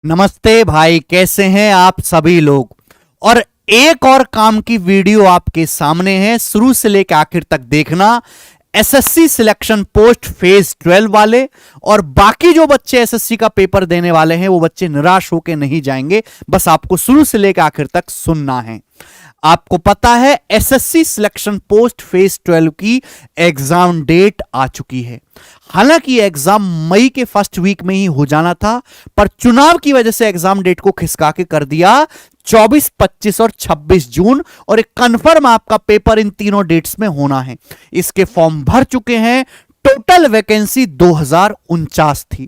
नमस्ते भाई, कैसे हैं आप सभी लोग। और एक और काम की वीडियो आपके सामने है, शुरू से लेकर आखिर तक देखना। एसएससी सिलेक्शन पोस्ट फेज 12 वाले और बाकी जो बच्चे एसएससी का पेपर देने वाले हैं वो बच्चे निराश होकर नहीं जाएंगे। बस आपको शुरू से लेकर आखिर तक सुनना है। आपको पता है एसएससी सिलेक्शन पोस्ट फेज 12 की एग्जाम डेट आ चुकी है। हालांकि एग्जाम मई के फर्स्ट वीक में ही हो जाना था, पर चुनाव की वजह से एग्जाम डेट को खिसका के कर दिया 24, 25 और 26 जून। और एक कंफर्म आपका पेपर इन तीनों डेट्स में होना है। इसके फॉर्म भर चुके हैं। टोटल वैकेंसी 2049 थी।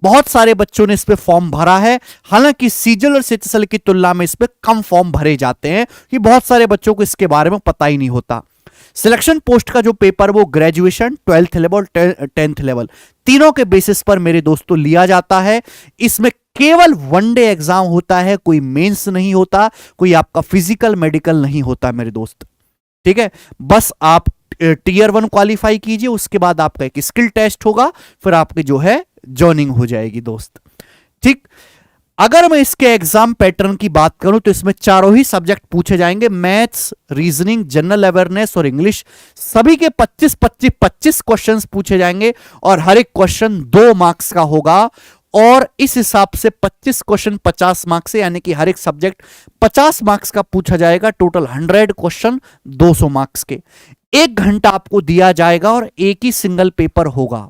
बहुत सारे बच्चों ने इस पे फॉर्म भरा है। हालांकि सीजल और सीएचएसएल की तुलना में इस पे कम फॉर्म भरे जाते हैं कि बहुत सारे बच्चों को इसके बारे में पता ही नहीं होता। सिलेक्शन पोस्ट का जो पेपर वो graduation, 12th level, 10th level तीनों के बेसिस पर मेरे दोस्तों लिया जाता है। इसमें केवल वनडे एग्जाम होता है, कोई मेंस नहीं होता, कोई आपका फिजिकल मेडिकल नहीं होता मेरे दोस्त। ठीक है, बस आप टीयर 1 क्वालिफाई कीजिए, उसके बाद आपका एक स्किल टेस्ट होगा, फिर आपकी जो है जॉइनिंग हो जाएगी दोस्त। ठीक, अगर मैं इसके एग्जाम पैटर्न की बात करूं तो इसमें चारों ही सब्जेक्ट पूछे जाएंगे, मैथ्स, रीजनिंग, जनरल अवेयरनेस और इंग्लिश। सभी के 25-25 क्वेश्चंस पूछे जाएंगे और हर एक क्वेश्चन 2 मार्क्स का होगा। और इस हिसाब से 25 क्वेश्चन 50 मार्क्स से, यानी कि हर एक सब्जेक्ट 50 मार्क्स का पूछा जाएगा। टोटल 100 क्वेश्चन 200 मार्क्स के। 1 घंटा आपको दिया जाएगा और एक ही सिंगल पेपर होगा।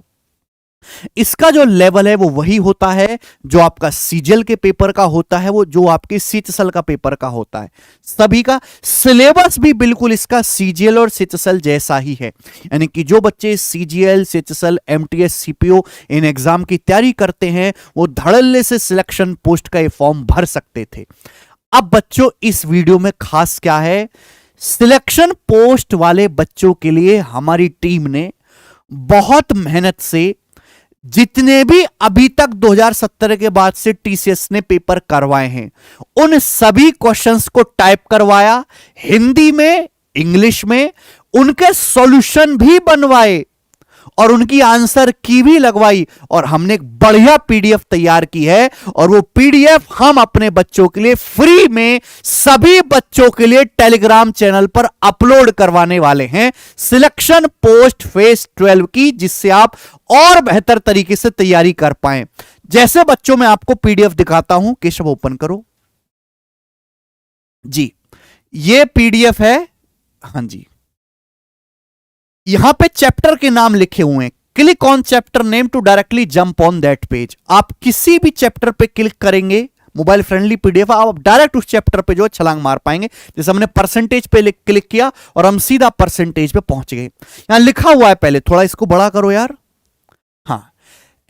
इसका जो लेवल है वो वही होता है जो आपका सीजीएल के पेपर का होता है, वो जो आपके सीएचएसएल का पेपर का होता है। सभी का सिलेबस भी बिल्कुल इसका सीजीएल और सीएचएसएल जैसा ही है। यानी कि जो बच्चे CGL, CHSL, MTS, CPO in exam की तैयारी करते हैं वो धड़ल्ले से सिलेक्शन पोस्ट का ये फॉर्म भर सकते थे। अब बच्चों इस वीडियो में खास क्या है, सिलेक्शन पोस्ट वाले बच्चों के लिए हमारी टीम ने बहुत मेहनत से जितने भी अभी तक 2017 के बाद से टीसीएस ने पेपर करवाए हैं उन सभी क्वेश्चंस को टाइप करवाया, हिंदी में, इंग्लिश में, उनके सॉल्यूशन भी बनवाए और उनकी आंसर की भी लगवाई। और हमने एक बढ़िया पीडीएफ तैयार की है और वो पीडीएफ हम अपने बच्चों के लिए फ्री में सभी बच्चों के लिए टेलीग्राम चैनल पर अपलोड करवाने वाले हैं, सिलेक्शन पोस्ट फेज 12 की, जिससे आप और बेहतर तरीके से तैयारी कर पाए। जैसे बच्चों मैं आपको पीडीएफ दिखाता हूं, केशव ओपन करो जी, ये पीडीएफ है। हां जी, यहां पे चैप्टर के नाम लिखे हुए हैं। Click on chapter name to directly jump on that page. आप किसी भी चैप्टर पे क्लिक करेंगे, मोबाइल फ्रेंडली पीडीएफ, आप डायरेक्ट उस चैप्टर पे जो छलांग मार पाएंगे। जैसे हमने परसेंटेज पे क्लिक किया और हम सीधा परसेंटेज पे पहुंच गए। यहां लिखा हुआ है, पहले थोड़ा इसको बड़ा करो यार। हाँ,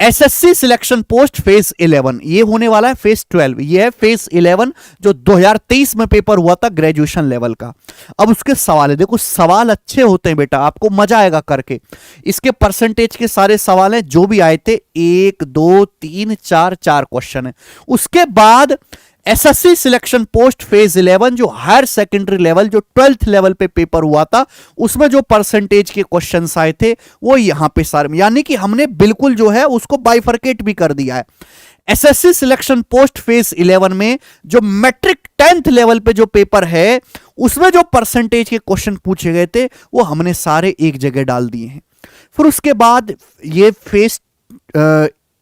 एसएससी सिलेक्शन पोस्ट फेज 11, ये होने वाला है फेज 12। ये है फेज 11 जो 2023 में पेपर हुआ था ग्रेजुएशन लेवल का। अब उसके सवाल है, देखो सवाल अच्छे होते हैं बेटा, आपको मजा आएगा करके। इसके परसेंटेज के सारे सवाल हैं जो भी आए थे, 1 2 3 4 क्वेश्चन है। उसके बाद एसएससी सिलेक्शन पोस्ट फेज 11 जो हायर सेकेंडरी लेवल, जो 12th लेवल पे पेपर हुआ था, उसमें जो परसेंटेज के क्वेश्चंस आए थे वो यहां पे सारे, यानी कि हमने बिल्कुल जो है उसको बाइफरकेट भी कर दिया है। एसएससी सिलेक्शन पोस्ट फेज 11 में जो मैट्रिक 10th लेवल पे जो पेपर है उसमें जो परसेंटेज के क्वेश्चन पूछे गए थे वो हमने सारे एक जगह डाल दिए हैं। फिर उसके बाद ये फेज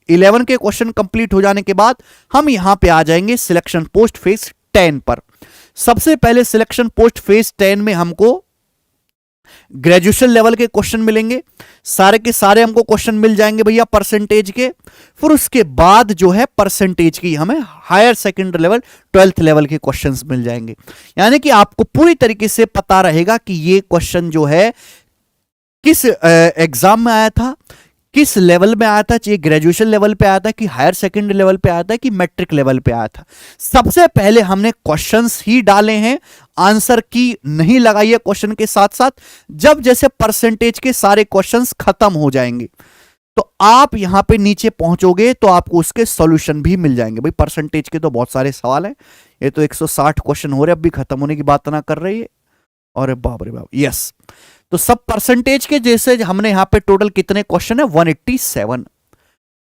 11 के क्वेश्चन कंप्लीट हो जाने के बाद हम यहां पे आ जाएंगे सिलेक्शन पोस्ट फेज 10 पर। सबसे पहले सिलेक्शन पोस्ट फेज 10 में हमको ग्रेजुएशन लेवल के क्वेश्चन मिलेंगे, सारे के सारे हमको क्वेश्चन मिल जाएंगे भैया परसेंटेज के। फिर उसके बाद जो है परसेंटेज की हमें higher secondary level 12th level के क्वेश्चंस मिल जाएंगे। यानी कि आपको पूरी तरीके से पता रहेगा कि ये क्वेश्चन जो है किस एग्जाम में आया था, किस लेवल में आया था, चाहे ग्रेजुएशन लेवल पे आया था कि हायर सेकेंडरी लेवल पे आया था कि मैट्रिक लेवल पे आया था। सबसे पहले हमने क्वेश्चंस ही डाले हैं, आंसर की नहीं लगाई है क्वेश्चन के साथ साथ। जब जैसे परसेंटेज के सारे क्वेश्चंस खत्म हो जाएंगे तो आप यहां पे नीचे पहुंचोगे तो आपको उसके सॉल्यूशन भी मिल जाएंगे। भाई परसेंटेज के तो बहुत सारे सवाल हैं, ये तो 160 क्वेश्चन हो रहे, अब भी खत्म होने की बात ना कर रही है। और बाप रे बाप, यस, तो सब परसेंटेज के जैसे हमने यहां पे टोटल कितने क्वेश्चन है, 187।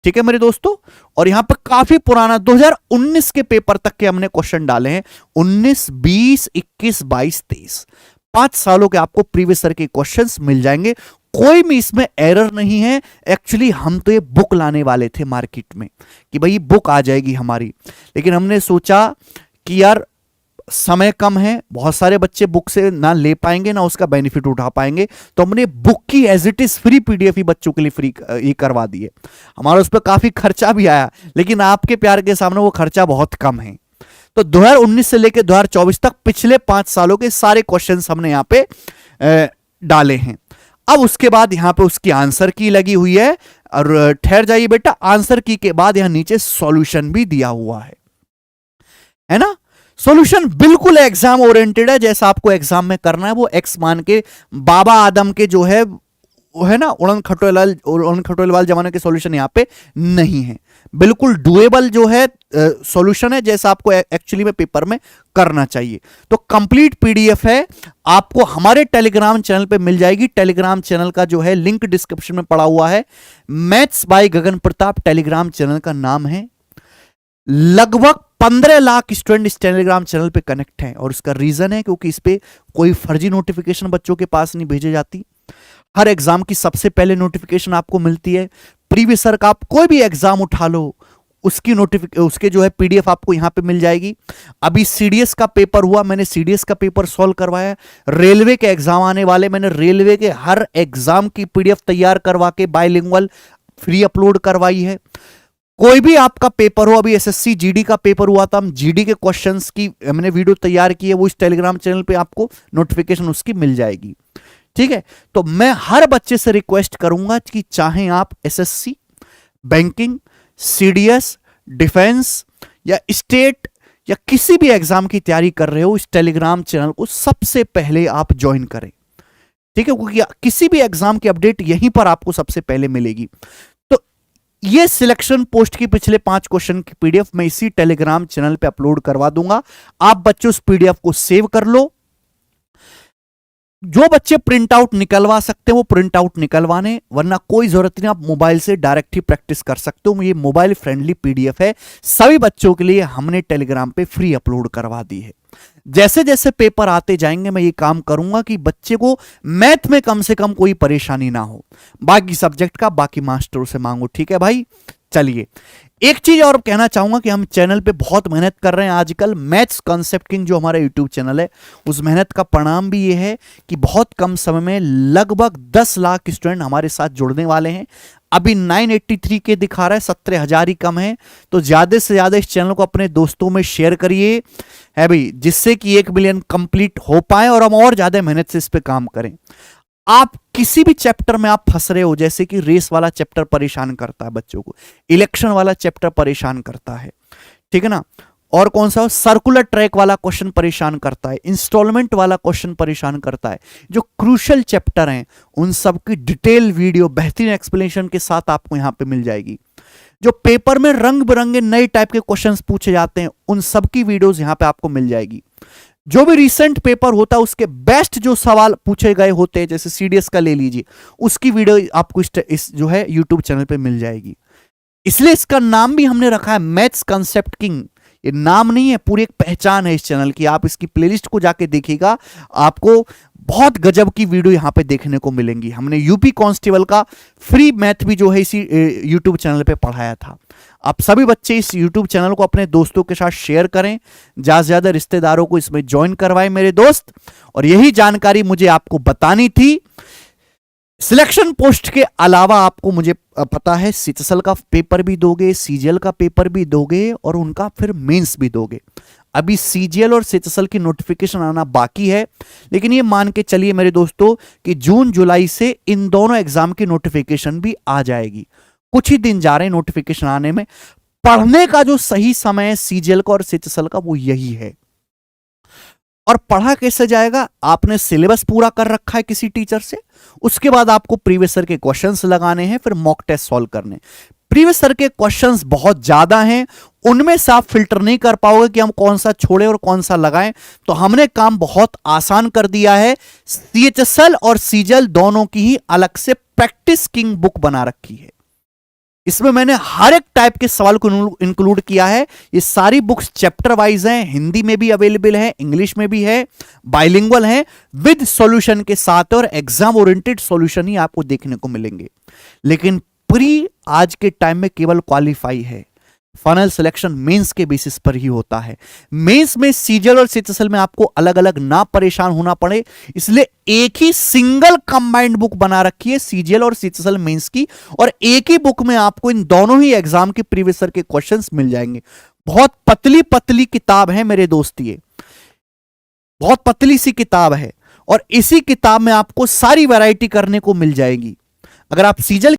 ठीक है मेरे दोस्तों। और यहां पर काफी पुराना 2019 के पेपर तक के हमने क्वेश्चन डाले हैं, 19, 20, 21, 22, 23, 5 सालों के आपको प्रीवियस ईयर के क्वेश्चंस मिल जाएंगे। कोई भी इसमें एरर नहीं है। एक्चुअली हम तो ये बुक लाने वाले थे मार्केट में कि भाई बुक आ जाएगी हमारी, लेकिन हमने सोचा कि यार समय कम है, बहुत सारे बच्चे बुक से ना ले पाएंगे ना उसका बेनिफिट उठा पाएंगे, तो हमने बुक की as it is free PDF ही बच्चों के लिए फ्री ये करवा दिए। हमारा उस पर काफी खर्चा भी आया, लेकिन आपके प्यार के सामने वो खर्चा बहुत कम है। तो 2019 से लेकर 2024 तक पिछले 5 सालों के सारे क्वेश्चंस हमने यहां पे डाले हैं। अब उसके बाद यहां पे उसकी आंसर की लगी हुई है, और ठहर जाइए बेटा, आंसर की के बाद यहां नीचे सॉल्यूशन भी दिया हुआ है ना। सॉल्यूशन बिल्कुल एग्जाम ओरिएंटेड है, जैसा आपको एग्जाम में करना है। वो एक्स मान के बाबा आदम के जो है वो है ना, उड़न खटोलेवाल जमाने के सॉल्यूशन यहां पे नहीं है। बिल्कुल डुएबल जो है सॉल्यूशन है, जैसा आपको एक्चुअली में पेपर में करना चाहिए। तो कंप्लीट पीडीएफ है, आपको हमारे टेलीग्राम चैनल पे मिल जाएगी। टेलीग्राम चैनल का जो है लिंक डिस्क्रिप्शन में पड़ा हुआ है। Maths by Gagan Pratap Telegram channel का नाम है। लगभग 15 लाख स्टूडेंट इस टेलीग्राम चैनल पे कनेक्ट हैं, और उसका रीजन है क्योंकि इस पे कोई फर्जी नोटिफिकेशन बच्चों के पास नहीं भेजी जाती। हर एग्जाम की सबसे पहले नोटिफिकेशन आपको मिलती है। प्रीवियस ईयर का आप कोई भी एग्जाम उठा लो, उसके जो है पीडीएफ आपको यहां पे मिल जाएगी। अभी सीडीएस का पेपर हुआ, मैंने सीडीएस का पेपर सॉल्व करवाया। रेलवे के एग्जाम आने वाले, मैंने रेलवे के हर एग्जाम की पीडीएफ तैयार करवा के बाइलिंगुअल फ्री अपलोड करवाई है। कोई भी आपका पेपर हो, अभी एसएससी जीडी का पेपर हुआ था, हम जीडी के क्वेश्चंस की हमने वीडियो तैयार की है, वो इस टेलीग्राम चैनल पे आपको नोटिफिकेशन उसकी मिल जाएगी। ठीक है, तो मैं हर बच्चे से रिक्वेस्ट करूंगा कि चाहे आप एसएससी, बैंकिंग, सीडीएस, डिफेंस या स्टेट या किसी भी एग्जाम की तैयारी कर रहे हो, इस टेलीग्राम चैनल को सबसे पहले आप ज्वाइन करें। ठीक है, क्योंकि किसी भी एग्जाम की अपडेट यहीं पर आपको सबसे पहले मिलेगी। ये सिलेक्शन पोस्ट की पिछले 5 क्वेश्चन की पीडीएफ मैं इसी टेलीग्राम चैनल पे अपलोड करवा दूंगा। आप बच्चों उस पीडीएफ को सेव कर लो। जो बच्चे प्रिंट आउट निकलवा सकते हैं वो प्रिंट आउट निकलवाने, वरना कोई जरूरत नहीं, आप मोबाइल से डायरेक्ट ही प्रैक्टिस कर सकते हो। ये मोबाइल फ्रेंडली पीडीएफ है, सभी बच्चों के लिए हमने टेलीग्राम पे फ्री अपलोड करवा दी है। जैसे जैसे पेपर आते जाएंगे मैं ये काम करूंगा कि बच्चे को मैथ में कम से कम कोई परेशानी ना हो। बाकी सब्जेक्ट का बाकी मास्टरों से मांगो। ठीक है भाई, चलिए एक चीज और कहना चाहूंगा कि हम चैनल पे बहुत मेहनत कर रहे हैं आजकल। मैथ्स कॉन्सेप्ट किंग जो हमारा यूट्यूब चैनल है, उस मेहनत का परिणाम भी ये है कि बहुत कम समय में लगभग 10 लाख स्टूडेंट हमारे साथ जुड़ने वाले हैं। अभी 983 के दिखा रहा है, 17,000 ही कम है। तो ज्यादा से ज्यादा इस चैनल को अपने दोस्तों में शेयर करिए है भाई, जिससे कि 1 मिलियन कंप्लीट हो पाए और हम और ज्यादा मेहनत से इस पे काम करें। आप किसी भी चैप्टर में आप फंस रहे हो, जैसे कि रेस वाला चैप्टर परेशान करता है बच्चों को, इलेक्शन वाला चैप्टर परेशान करता है, ठीक है ना, और कौन सा सर्कुलर ट्रैक वाला क्वेश्चन परेशान करता है, इंस्टॉलमेंट वाला क्वेश्चन परेशान करता है, जो क्रूशियल चैप्टर हैं उन सब की डिटेल वीडियो बेहतरीन एक्सप्लेनेशन के साथ आपको यहां पे मिल जाएगी। जो पेपर में रंग बिरंगे नए टाइप के क्वेश्चंस पूछे जाते हैं उन सब की वीडियोस यहां पे आपको मिल जाएगी। जो भी रिसेंट पेपर होता है उसके बेस्ट जो सवाल पूछे गए होते हैं, जैसे सीडीएस का ले लीजिए, उसकी वीडियो आपको इस जो है यूट्यूब चैनल पे मिल जाएगी। इसलिए इसका नाम भी हमने रखा है मैथ्स कॉन्सेप्ट किंग। ये नाम नहीं है, पूरी एक पहचान है इस चैनल की। आप इसकी प्लेलिस्ट को जाके देखिएगा, आपको बहुत गजब की वीडियो यहां पे देखने को मिलेंगी। हमने यूपी कांस्टेबल का फ्री मैथ भी जो है इसी यूट्यूब चैनल पे पढ़ाया था। आप सभी बच्चे इस यूट्यूब चैनल को अपने दोस्तों के साथ शेयर करें, ज्यादा से ज्यादा रिश्तेदारों को इसमें ज्वाइन करवाएं मेरे दोस्त। और यही जानकारी मुझे आपको बतानी थी। सिलेक्शन पोस्ट के अलावा आपको मुझे पता है सीएचएसएल का पेपर भी दोगे, सीजीएल का पेपर भी दोगे और उनका फिर मेंस भी दोगे। अभी सीजीएल और सीएचएसएल की नोटिफिकेशन आना बाकी है, लेकिन ये मान के चलिए मेरे दोस्तों कि जून जुलाई से इन दोनों एग्जाम की नोटिफिकेशन भी आ जाएगी। कुछ ही दिन जा रहे हैं नोटिफिकेशन आने में। पढ़ने का जो सही समय है सीजीएल का और सीएचएसएल का वो यही है। और पढ़ा कैसे जाएगा? आपने सिलेबस पूरा कर रखा है किसी टीचर से, उसके बाद आपको प्रीवियस ईयर के क्वेश्चंस लगाने हैं, फिर मॉक टेस्ट सॉल्व करने। प्रीवियस ईयर के क्वेश्चंस बहुत ज्यादा हैं, उनमें से आप फिल्टर नहीं कर पाओगे कि हम कौन सा छोड़ें और कौन सा लगाएं। तो हमने काम बहुत आसान कर दिया है। सीएचएसएल और सीजीएल दोनों की ही अलग से प्रैक्टिस किंग बुक बना रखी है। इसमें मैंने हर एक टाइप के सवाल को इंक्लूड किया है। ये सारी बुक्स चैप्टर वाइज हैं, हिंदी में भी अवेलेबल है, इंग्लिश में भी है, बाइलिंगुअल है, विद सॉल्यूशन के साथ, और एग्जाम ओरिएंटेड सॉल्यूशन ही आपको देखने को मिलेंगे। लेकिन प्री आज के टाइम में केवल क्वालिफाई है, फाइनल सिलेक्शन मेंस के बेसिस पर ही होता है। मेंस में सीजीएल और सीएचएसएल में आपको अलग अलग ना परेशान होना पड़े, इसलिए एक ही सिंगल कंबाइंड बुक बना रखी है सीजीएल और सीएचएसएल मेंस की, और एक ही बुक में आपको इन दोनों ही एग्जाम के प्रीवियस ईयर के क्वेश्चंस मिल जाएंगे। बहुत पतली पतली किताब है मेरे दोस्त, ये बहुत पतली सी किताब है, और इसी किताब में आपको सारी वैरायटी करने को मिल जाएगी। अगर आप सीजीएल